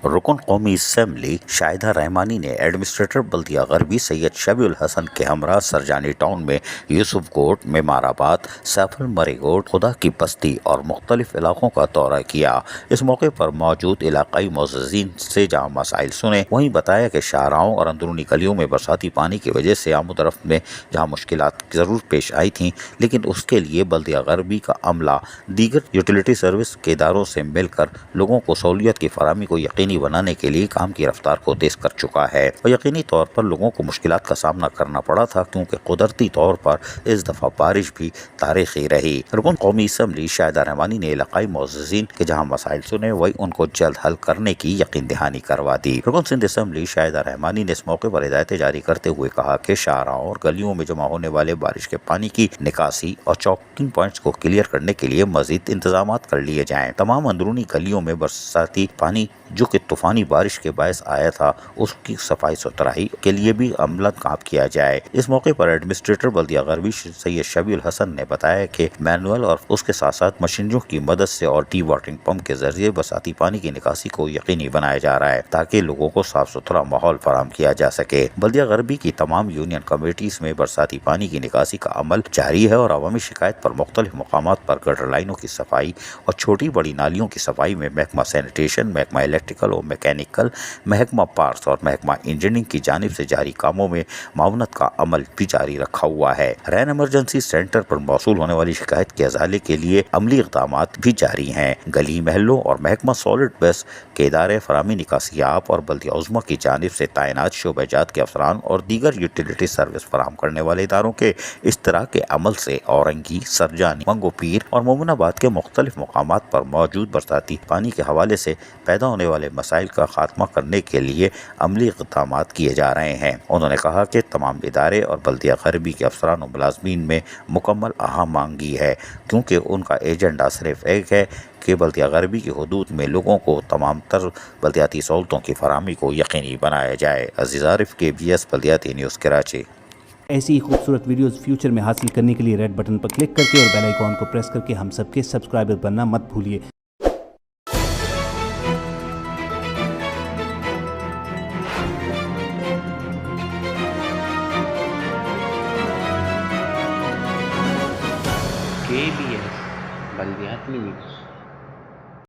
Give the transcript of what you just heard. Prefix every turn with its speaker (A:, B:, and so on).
A: رکن قومی اسمبلی شاہدہ رحمانی نے ایڈمنسٹریٹر بلدیہ غربی سید شبیع الحسن کے ہمراہ سرجانی ٹاؤن میں یوسف کوٹ، معمار آباد، سیف المری کوٹ، خدا کی بستی اور مختلف علاقوں کا دورہ کیا۔ اس موقع پر موجود علاقائی معززین سے جہاں مسائل سنے، وہیں بتایا کہ شاہراہوں اور اندرونی گلیوں میں برساتی پانی کی وجہ سے آمد و رفت میں جہاں مشکلات ضرور پیش آئی تھیں، لیکن اس کے لیے بلدیہ غربی کا عملہ دیگر یوٹیلیٹی سروس کے اداروں سے مل کر لوگوں کو سہولت کی فراہمی کو یقینی بنانے کے لیے کام کی رفتار کو تیز کر چکا ہے، اور یقینی طور پر لوگوں کو مشکلات کا سامنا کرنا پڑا تھا کیونکہ قدرتی طور پر اس دفعہ بارش بھی تاریخی رہی۔ رکن قومی اسمبلی شاہدہ رحمانی نے علاقائی معززین کے جہاں مسائل سنے، وہی ان کو جلد حل کرنے کی یقین دہانی کروا دی۔ رکن سندھ اسمبلی شاہدہ رحمانی نے اس موقع پر ہدایتیں جاری کرتے ہوئے کہا کہ شاہراہوں اور گلیوں میں جمع ہونے والے بارش کے پانی کی نکاسی اور چوکنگ پوائنٹس کو کلیئر کرنے کے لیے مزید انتظامات کر لیے جائیں۔ تمام اندرونی گلیوں میں برساتی پانی جو کہ طوفانی بارش کے باعث آیا تھا، اس کی صفائی ستھرائی کے لیے بھی عمل کام کیا جائے۔ اس موقع پر ایڈمنسٹریٹر بلدیہ غربی سید شبیع الحسن نے بتایا کہ مینول اور اس کے ساتھ ساتھ مشینریوں کی مدد سے اور ڈی واٹرنگ پمپ کے ذریعے برساتی پانی کی نکاسی کو یقینی بنایا جا رہا ہے تاکہ لوگوں کو صاف ستھرا ماحول فراہم کیا جا سکے۔ بلدیہ غربی کی تمام یونین کمیٹیز میں برساتی پانی کی نکاسی کا عمل جاری ہے اور عوامی شکایت پر مختلف مقامات پر گٹر لائنوں کی صفائی اور چھوٹی بڑی نالیوں کی صفائی میں محکمہ سینیٹیشن، محکمہ الیکٹریکل اور میکینیکل، محکمہ پارس اور محکمہ انجینئرنگ کی جانب سے جاری کاموں میں معاونت کا عمل بھی جاری رکھا ہوا ہے۔ رین ایمرجنسی سینٹر پر موصول ہونے والی شکایت کے ازالے کے لیے عملی اقدامات بھی جاری ہیں۔ گلی محلوں اور محکمہ سالڈ ویسٹ کے ادارے فراہمی نکاسی آب اور بلدیہ عظمیٰ کی جانب سے تعینات شعبہ جات کے افسران اور دیگر یوٹیلیٹی سروس فراہم کرنے والے اداروں کے اشتراک عمل سے اورنگی، سرجانی، منگو پیر اور مومن آباد کے مختلف مقامات پر موجود برساتی پانی کے حوالے سے پیدا ہونے والے مسائل کا خاتمہ کرنے کے لیے عملی اقدامات کیے جا رہے ہیں۔ انہوں نے کہا کہ تمام ادارے اور بلدیہ غربی کے افسران و ملازمین میں مکمل ہم آہنگی ہے کیونکہ ان کا ایجنڈا صرف ایک ہے کہ بلدیہ غربی کی حدود میں لوگوں کو تمام تر بلدیاتی سہولتوں کی فراہمی کو یقینی بنایا جائے۔ عزیز عارف، KBS بلدیاتی نیوز، کراچی۔
B: ایسی ہی خوبصورت ویڈیوز فیوچر میں حاصل کرنے کے لیے ریڈ بٹن پر کلک کر کے اور بیل آئیکن کو پریس کر کے ہم سب کے سبسکرائبر بننا مت بھولیے۔
C: KBS بلدیاتی نیوز۔